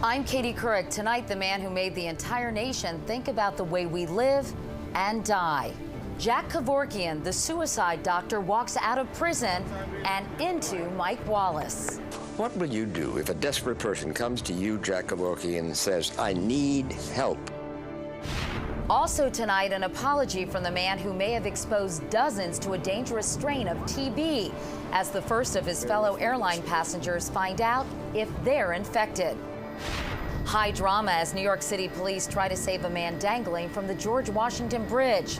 I'm Katie Couric. Tonight, the man who made the entire nation think about the way we live and die. Jack Kevorkian, the suicide doctor, walks out of prison and into Mike Wallace. What will you do if a desperate person comes to you, Jack Kevorkian, and says, I need help? Also tonight, an apology from the man who may have exposed dozens to a dangerous strain of TB, as the first of his fellow airline passengers find out if they're infected. High drama as New York City police try to save a man dangling from the George Washington Bridge.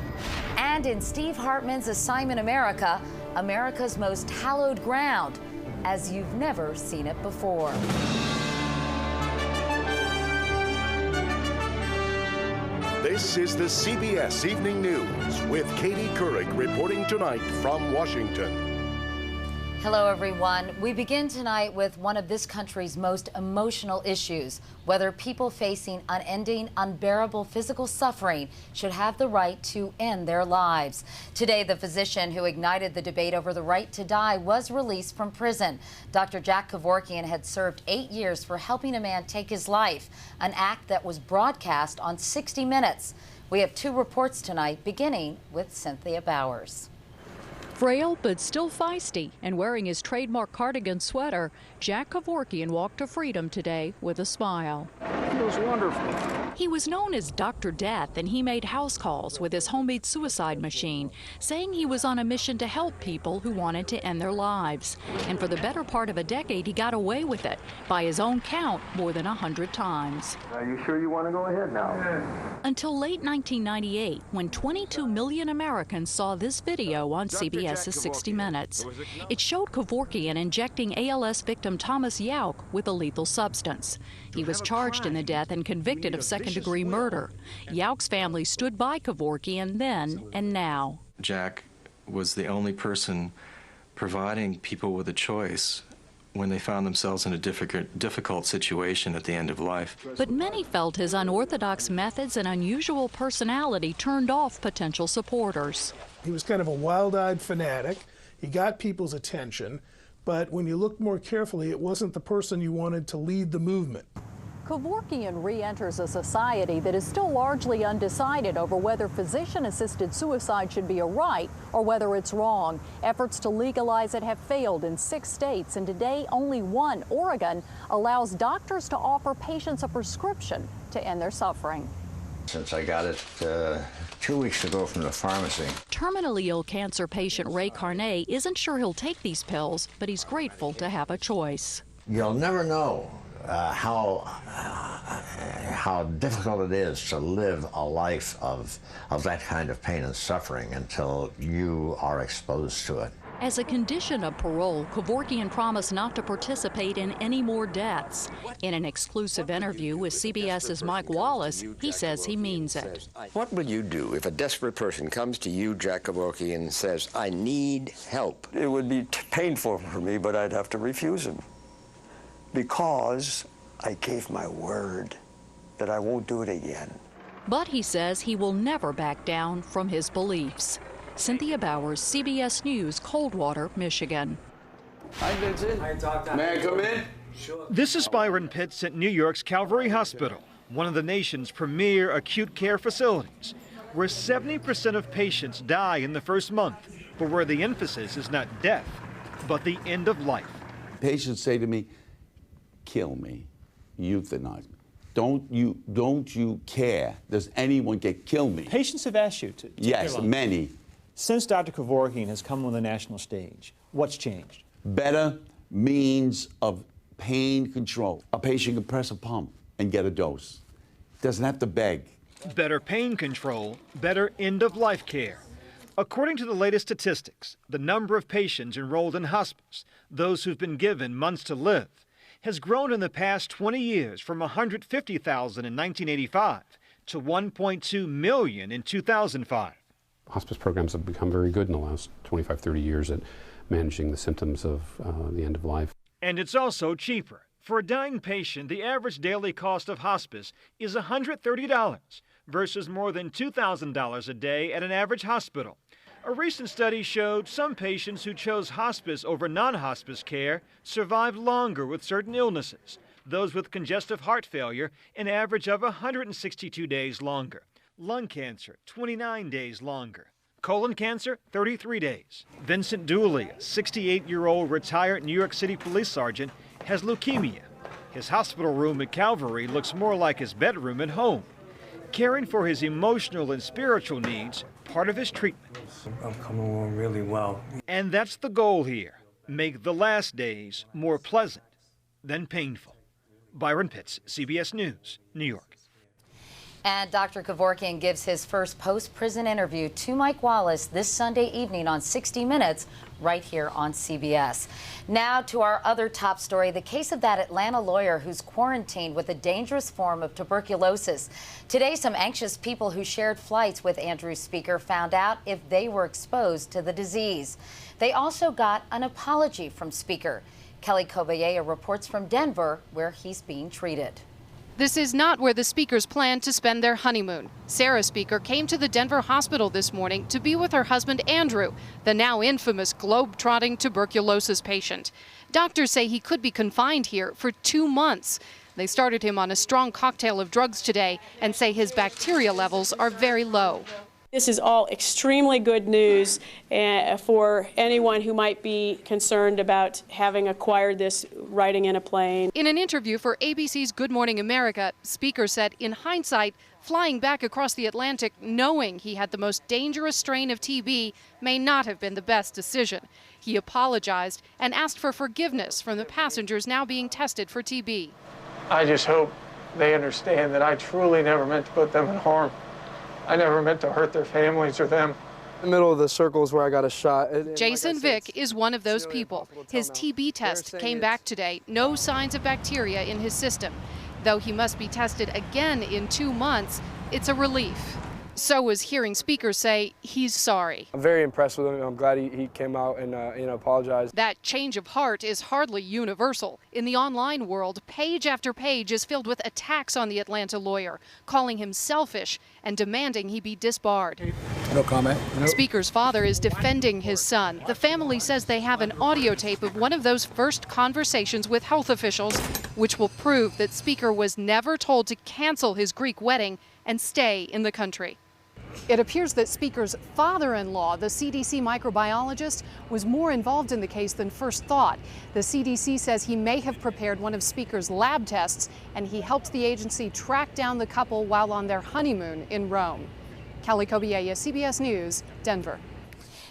And in Steve Hartman's Assignment America, America's most hallowed ground, as you've never seen it before. This is the CBS Evening News with Katie Couric reporting tonight from Washington. Hello, everyone. We begin tonight with one of this country's most emotional issues, whether people facing unending, unbearable physical suffering should have the right to end their lives. Today, the physician who ignited the debate over the right to die was released from prison. Dr. Jack Kevorkian had served 8 years for helping a man take his life, an act that was broadcast on 60 Minutes. We have 2 reports tonight, beginning with Cynthia Bowers. Frail but still feisty and wearing his trademark cardigan sweater, Jack Kevorkian walked to freedom today with a smile. It feels wonderful. He was known as Dr. Death, and he made house calls with his homemade suicide machine, saying he was on a mission to help people who wanted to end their lives. And for the better part of a decade, he got away with it, by his own count, more than 100 times. Are you sure you want to go ahead now? Until late 1998, when 22 million Americans saw this video on CBS's 60 Minutes. It showed Kevorkian injecting ALS victim Thomas Yauk with a lethal substance. He was charged in the death and convicted of second-degree murder. Yauk's family stood by Kevorkian then and now. Jack was the only person providing people with a choice when they found themselves in a difficult situation at the end of life. But many felt his unorthodox methods and unusual personality turned off potential supporters. He was kind of a wild-eyed fanatic. He got people's attention, but when you look more carefully, it wasn't the person you wanted to lead the movement. Kevorkian re-enters a society that is still largely undecided over whether physician-assisted suicide should be a right or whether it's wrong. Efforts to legalize it have failed in 6 states, and today only one, Oregon, allows doctors to offer patients a prescription to end their suffering. Since I got it 2 weeks ago from the pharmacy. Terminally ill cancer patient Ray Carney isn't sure he'll take these pills, but he's grateful to have a choice. You'll never know how difficult it is to live a life of that kind of pain and suffering until you are exposed to it. As a condition of parole, Kevorkian promised not to participate in any more deaths. In an exclusive interview with CBS's Mike Wallace, he says he means it. What will you do if a desperate person comes to you, Jack Kevorkian, and says, I need help? It would be painful for me, but I'd have to refuse him because I gave my word that I won't do it again. But he says he will never back down from his beliefs. Cynthia Bowers, CBS News, Coldwater, Michigan. Hi, Vincent. May I come in? Sure. This is Byron Pitts at New York's Calvary Hospital, one of the nation's premier acute care facilities, where 70% of patients die in the first month, but where the emphasis is not death, but the end of life. Patients say to me, kill me, euthanize me. Don't you care? Does anyone kill me? Patients have asked you to yes, many. Since Dr. Kevorkian has come on the national stage, what's changed? Better means of pain control. A patient can press a pump and get a dose. Doesn't have to beg. Better pain control, better end-of-life care. According to the latest statistics, the number of patients enrolled in hospice, those who've been given months to live, has grown in the past 20 years from 150,000 in 1985 to 1.2 million in 2005. Hospice programs have become very good in the last 25, 30 years at managing the symptoms of the end of life. And it's also cheaper. For a dying patient, the average daily cost of hospice is $130 versus more than $2,000 a day at an average hospital. A recent study showed some patients who chose hospice over non-hospice care survived longer with certain illnesses. Those with congestive heart failure, an average of 162 days longer. Lung cancer, 29 days longer. Colon cancer, 33 days. Vincent Dooley, a 68-year-old retired New York City police sergeant, has leukemia. His hospital room at Calvary looks more like his bedroom at home. Caring for his emotional and spiritual needs, part of his treatment. I'm coming along really well. And that's the goal here. Make the last days more pleasant than painful. Byron Pitts, CBS News, New York. And Dr. Kevorkian gives his first post-prison interview to Mike Wallace this Sunday evening on 60 Minutes, right here on CBS. Now to our other top story, the case of that Atlanta lawyer who's quarantined with a dangerous form of tuberculosis. Today, some anxious people who shared flights with Andrew Speaker found out if they were exposed to the disease. They also got an apology from Speaker. Kelly Kobayea reports from Denver, where he's being treated. This is not where the Speakers plan to spend their honeymoon. Sarah Speaker came to the Denver hospital this morning to be with her husband Andrew, the now infamous globe-trotting tuberculosis patient. Doctors say he could be confined here for 2 months. They started him on a strong cocktail of drugs today and say his bacteria levels are very low. This is all extremely good news for anyone who might be concerned about having acquired this riding in a plane. In an interview for ABC's Good Morning America, Speaker said in hindsight, flying back across the Atlantic knowing he had the most dangerous strain of TB may not have been the best decision. He apologized and asked for forgiveness from the passengers now being tested for TB. I just hope they understand that I truly never meant to put them in harm. I never meant to hurt their families or them. In the middle of the circles where I got a shot. Jason Vick is one of those people. His TB test came back today. No signs of bacteria in his system. Though he must be tested again in 2 months, it's a relief. So was hearing Speaker say he's sorry. I'm very impressed with him. I'm glad he came out and apologized. That change of heart is hardly universal. In the online world, page after page is filled with attacks on the Atlanta lawyer, calling him selfish and demanding he be disbarred. No comment. Nope. Speaker's father is defending his son. The family says they have an audio tape of one of those first conversations with health officials, which will prove that Speaker was never told to cancel his Greek wedding and stay in the country. It appears that Speaker's father-in-law, the CDC microbiologist, was more involved in the case than first thought. The CDC says he may have prepared one of Speaker's lab tests, and he helped the agency track down the couple while on their honeymoon in Rome. Kelly Kobayea, CBS News, Denver.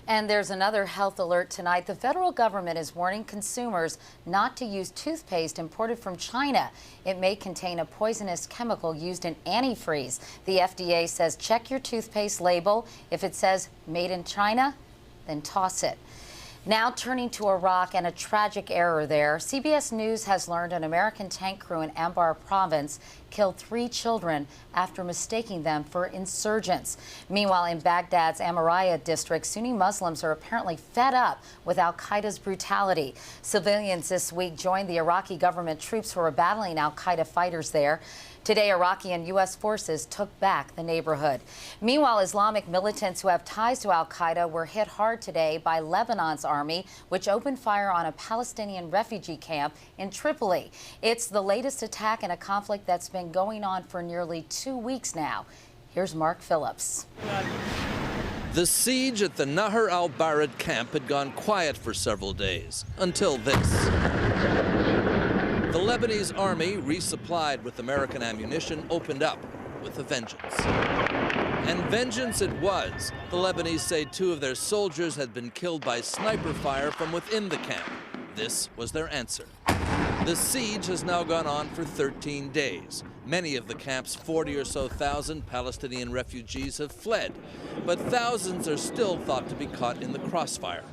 And there's another health alert tonight. The federal government is warning consumers not to use toothpaste imported from China. It may contain a poisonous chemical used in antifreeze. The FDA says check your toothpaste label. If it says made in China, then toss it. Now turning to Iraq and a tragic error there. CBS News has learned an American tank crew in Anbar province killed 3 children after mistaking them for insurgents. Meanwhile, in Baghdad's Amaraya district, Sunni Muslims are apparently fed up with al-Qaeda's brutality. Civilians this week joined the Iraqi government troops who are battling al-Qaeda fighters there. Today, Iraqi and U.S. forces took back the neighborhood. Meanwhile, Islamic militants who have ties to al-Qaeda were hit hard today by Lebanon's army, which opened fire on a Palestinian refugee camp in Tripoli. It's the latest attack in a conflict that's been going on for nearly 2 weeks now. Here's Mark Phillips. The siege at the Nahr al-Bared camp had gone quiet for several days, until this. The Lebanese army, resupplied with American ammunition, opened up with a vengeance. And vengeance it was. The Lebanese say 2 of their soldiers had been killed by sniper fire from within the camp. This was their answer. The siege has now gone on for 13 days. Many of the camp's 40 or so thousand Palestinian refugees have fled, but thousands are still thought to be caught in the crossfire.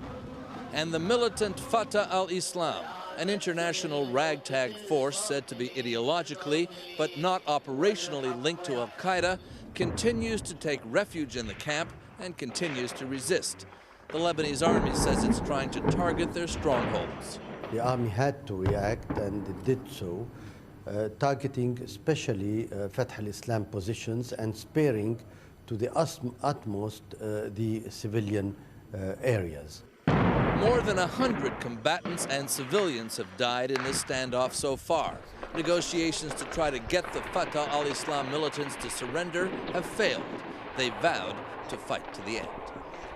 And the militant Fatah al-Islam, an international ragtag force said to be ideologically but not operationally linked to al-Qaeda, continues to take refuge in the camp and continues to resist. The Lebanese army says it's trying to target their strongholds. The army had to react, and it did so, targeting especially Fatah al-Islam positions and sparing to the utmost the civilian areas. More than 100 combatants and civilians have died in this standoff so far. Negotiations to try to get the Fatah al-Islam militants to surrender have failed. They vowed to fight to the end.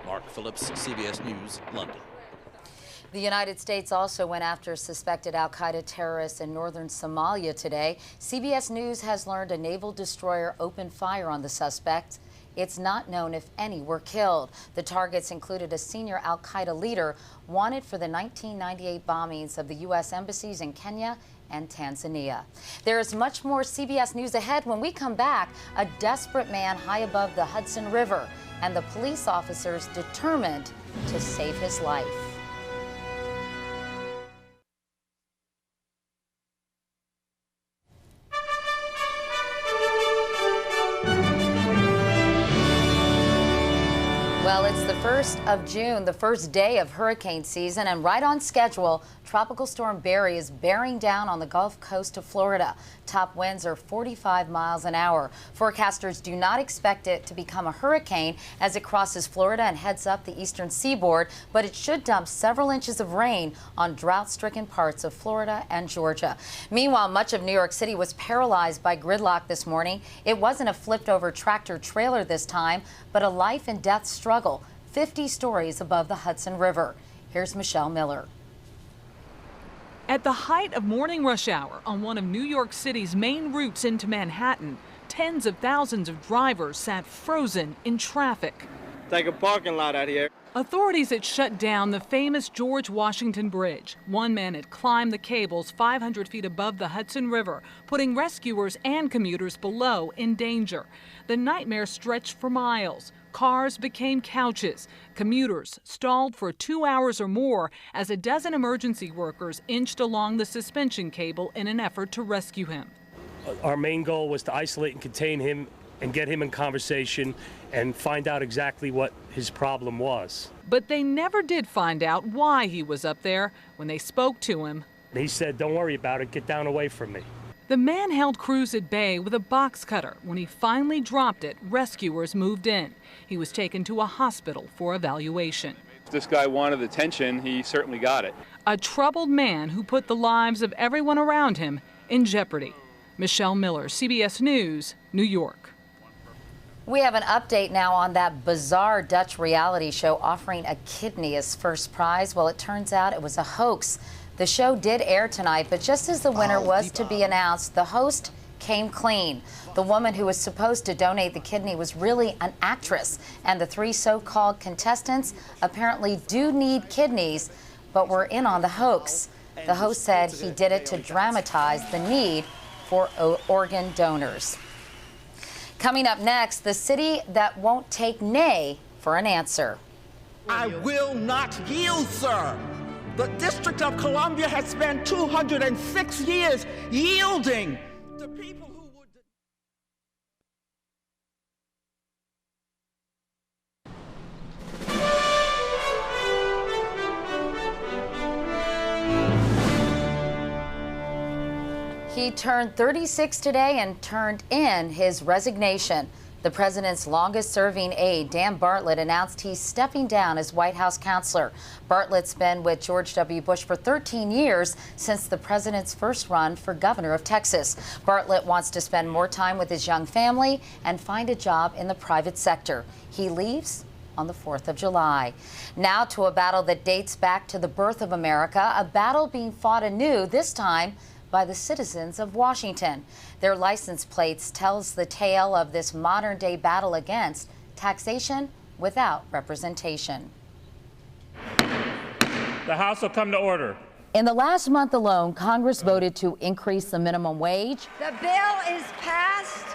Mark Phillips, CBS News, London. The United States also went after suspected al-Qaeda terrorists in northern Somalia today. CBS News has learned a naval destroyer opened fire on the suspects. It's not known if any were killed. The targets included a senior al-Qaeda leader wanted for the 1998 bombings of the U.S. embassies in Kenya and Tanzania. There is much more CBS News ahead. When we come back, a desperate man high above the Hudson River and the police officers determined to save his life. Well, it's the 1st of June, the first day of hurricane season, and right on schedule, Tropical Storm Barry is bearing down on the Gulf Coast of Florida. Top winds are 45 miles an hour. Forecasters do not expect it to become a hurricane as it crosses Florida and heads up the eastern seaboard, but it should dump several inches of rain on drought-stricken parts of Florida and Georgia. Meanwhile, much of New York City was paralyzed by gridlock this morning. It wasn't a flipped-over tractor-trailer this time, but a life-and-death struggle 50 stories above the Hudson River. Here's Michelle Miller. At the height of morning rush hour on one of New York City's main routes into Manhattan, tens of thousands of drivers sat frozen in traffic. Like a parking lot out here. Authorities had shut down the famous George Washington Bridge. One man had climbed the cables 500 feet above the Hudson River, putting rescuers and commuters below in danger. The nightmare stretched for miles. Cars became couches. Commuters stalled for 2 hours or more as a dozen emergency workers inched along the suspension cable in an effort to rescue him. Our main goal was to isolate and contain him and get him in conversation and find out exactly what his problem was. But they never did find out why he was up there. When they spoke to him, he said, "Don't worry about it, get down away from me." The man held crews at bay with a box cutter. When he finally dropped it, rescuers moved in. He was taken to a hospital for evaluation. If this guy wanted attention, he certainly got it. A troubled man who put the lives of everyone around him in jeopardy. Michelle Miller, CBS News, New York. We have an update now on that bizarre Dutch reality show offering a kidney as first prize. Well, it turns out it was a hoax. The show did air tonight, but just as the winner was to be announced, the host came clean. The woman who was supposed to donate the kidney was really an actress, and the three so-called contestants apparently do need kidneys, but were in on the hoax. The host said he did it to dramatize the need for organ donors. Coming up next, the city that won't take nay for an answer. I will not yield, sir. The District of Columbia has spent 206 years yielding to people who would... He turned 36 today and turned in his resignation. The president's longest-serving aide, Dan Bartlett, announced he's stepping down as White House counselor. Bartlett's been with George W. Bush for 13 years, since the president's first run for governor of Texas. Bartlett wants to spend more time with his young family and find a job in the private sector. He leaves on the 4th of July. Now to a battle that dates back to the birth of America, a battle being fought anew, this time by the citizens of Washington. Their license plates tells the tale of this modern-day battle against taxation without representation. The House will come to order. In the last month alone, Congress voted to increase the minimum wage. The bill is passed.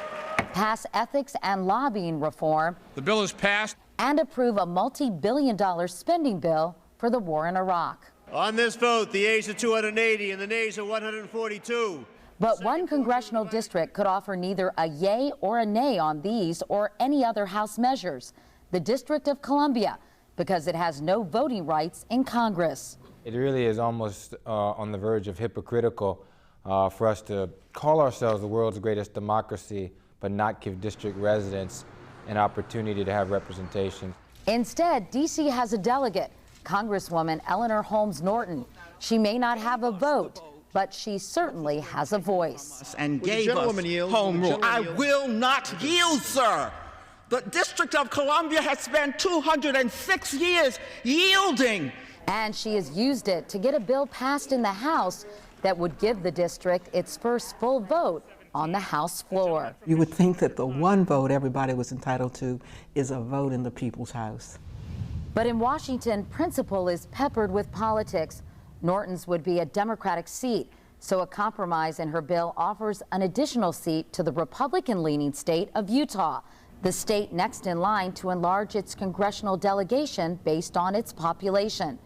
Pass ethics and lobbying reform. The bill is passed. And approve a multi-billion-dollar spending bill for the war in Iraq. On this vote, the ayes are 280 and the nays are 142. But one congressional district could offer neither a yay or a nay on these or any other House measures. The District of Columbia, because it has no voting rights in Congress. It really is almost on the verge of hypocritical for us to call ourselves the world's greatest democracy, but not give district residents an opportunity to have representation. Instead, D.C. has a delegate, Congresswoman Eleanor Holmes Norton. She may not have a vote, but she certainly has a voice. And gave us home rule. I will not yield, sir. The District of Columbia has spent 206 years yielding. And she has used it to get a bill passed in the House that would give the district its first full vote on the House floor. You would think that the one vote everybody was entitled to is a vote in the People's House. But in Washington, principle is peppered with politics. Norton's would be a Democratic seat, so a compromise in her bill offers an additional seat to the Republican-leaning state of Utah, the state next in line to enlarge its congressional delegation based on its population.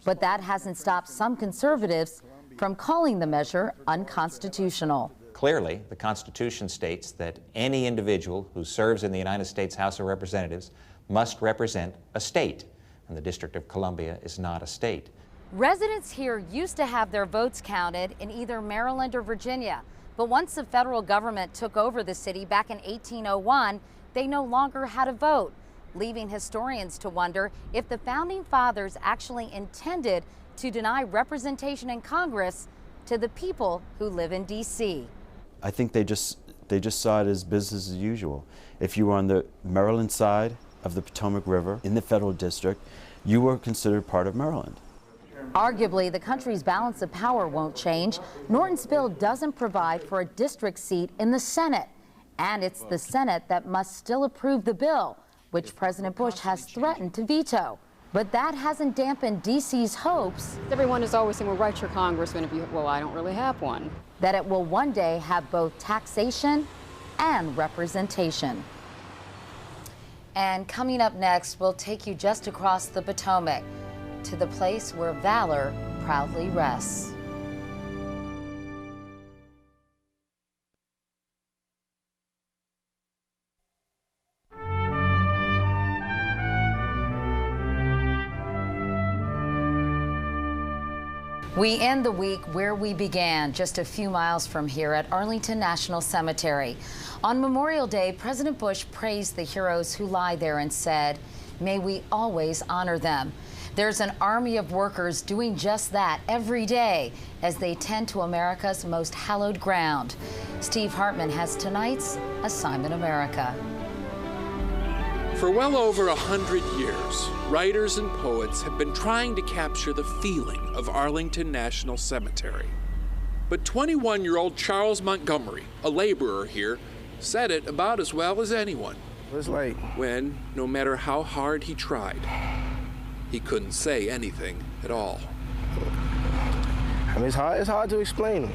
But that hasn't stopped some conservatives from calling the measure unconstitutional. Clearly, the Constitution states that any individual who serves in the United States House of Representatives must represent a state, and the District of Columbia is not a state. Residents here used to have their votes counted in either Maryland or Virginia, but once the federal government took over the city back in 1801, they no longer had a vote, leaving historians to wonder if the Founding Fathers actually intended to deny representation in Congress to the people who live in D.C. I think they just saw it as business as usual. If you were on the Maryland side of the Potomac River in the federal district, you were considered part of Maryland. Arguably, the country's balance of power won't change. Norton's bill doesn't provide for a district seat in the Senate. And it's the Senate that must still approve the bill, which President Bush has threatened to veto. But that hasn't dampened D.C.'s hopes. Everyone is always saying, well, write your congressman if you, well, I don't really have one. That it will one day have both taxation and representation. And coming up next, we'll take you just across the Potomac to the place where valor proudly rests. We end the week where we began, just a few miles from here at Arlington National Cemetery. On Memorial Day, President Bush praised the heroes who lie there and said, "May we always honor them." There's an army of workers doing just that every day as they tend to America's most hallowed ground. Steve Hartman has tonight's Assignment America. For well over 100 years, writers and poets have been trying to capture the feeling of Arlington National Cemetery. But 21-year-old Charles Montgomery, a laborer here, said it about as well as anyone. It was like when, no matter how hard he tried, he couldn't say anything at all. I mean, it's hard to explain.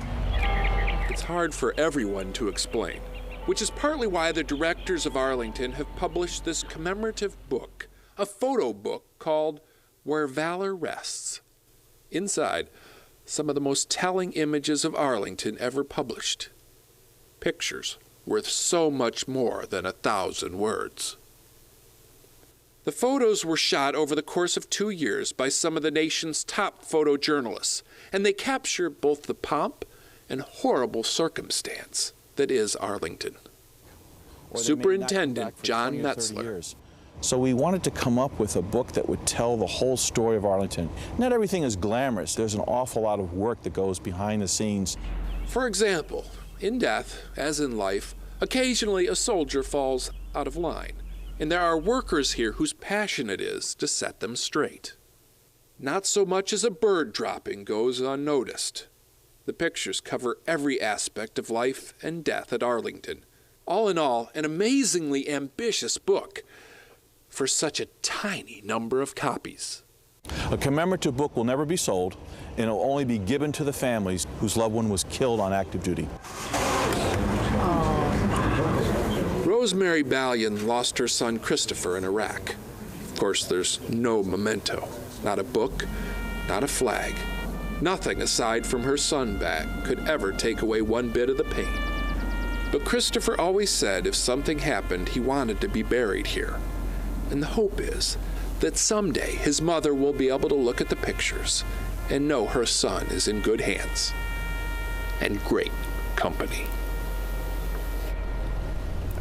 It's hard for everyone to explain, which is partly why the directors of Arlington have published this commemorative book, a photo book called Where Valor Rests. Inside, some of the most telling images of Arlington ever published. Pictures worth so much more than 1,000 words. The photos were shot over the course of 2 years by some of the nation's top photojournalists, and they capture both the pomp and horrible circumstance that is Arlington. Superintendent John Metzler. So we wanted to come up with a book that would tell the whole story of Arlington. Not everything is glamorous. There's an awful lot of work that goes behind the scenes. For example, in death, as in life, occasionally a soldier falls out of line, and there are workers here whose passion it is to set them straight. Not so much as a bird dropping goes unnoticed. The pictures cover every aspect of life and death at Arlington. All in all, an amazingly ambitious book for such a tiny number of copies. A commemorative book will never be sold, and it will only be given to the families whose loved one was killed on active duty. Rosemary Ballion lost her son Christopher in Iraq. Of course, there's no memento, not a book, not a flag. Nothing aside from her son back could ever take away one bit of the pain. But Christopher always said if something happened, he wanted to be buried here. And the hope is that someday his mother will be able to look at the pictures and know her son is in good hands and great company.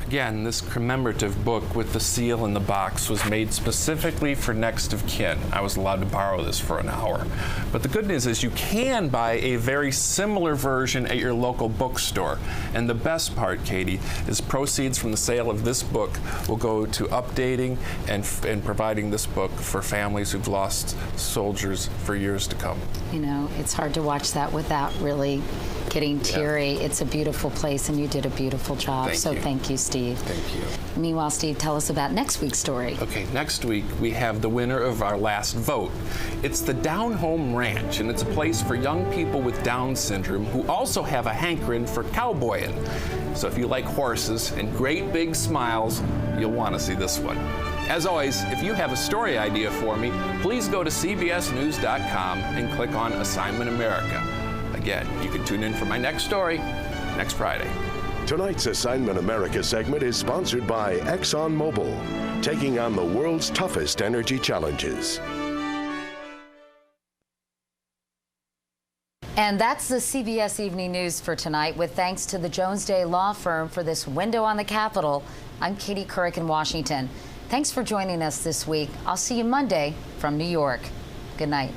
Again, this commemorative book with the seal in the box was made specifically for next of kin. I was allowed to borrow this for an hour. But the good news is you can buy a very similar version at your local bookstore. And the best part, Katie, is proceeds from the sale of this book will go to updating and providing this book for families who've lost soldiers for years to come. You know, it's hard to watch that without really getting teary. Yeah. It's a beautiful place, and you did a beautiful job. Thank you, Steve. Thank you. Meanwhile, Steve, tell us about next week's story. Okay, next week we have the winner of our last vote. It's the Down Home Ranch, and it's a place for young people with Down syndrome who also have a hankering for cowboying. So if you like horses and great big smiles, you'll want to see this one. As always, if you have a story idea for me, please go to cbsnews.com and click on Assignment America. Again, you can tune in for my next story next Friday. Tonight's Assignment America segment is sponsored by ExxonMobil, taking on the world's toughest energy challenges. And that's the CBS Evening News for tonight, with thanks to the Jones Day Law Firm for this window on the Capitol. I'm Katie Couric in Washington. Thanks for joining us this week. I'll see you Monday from New York. Good night.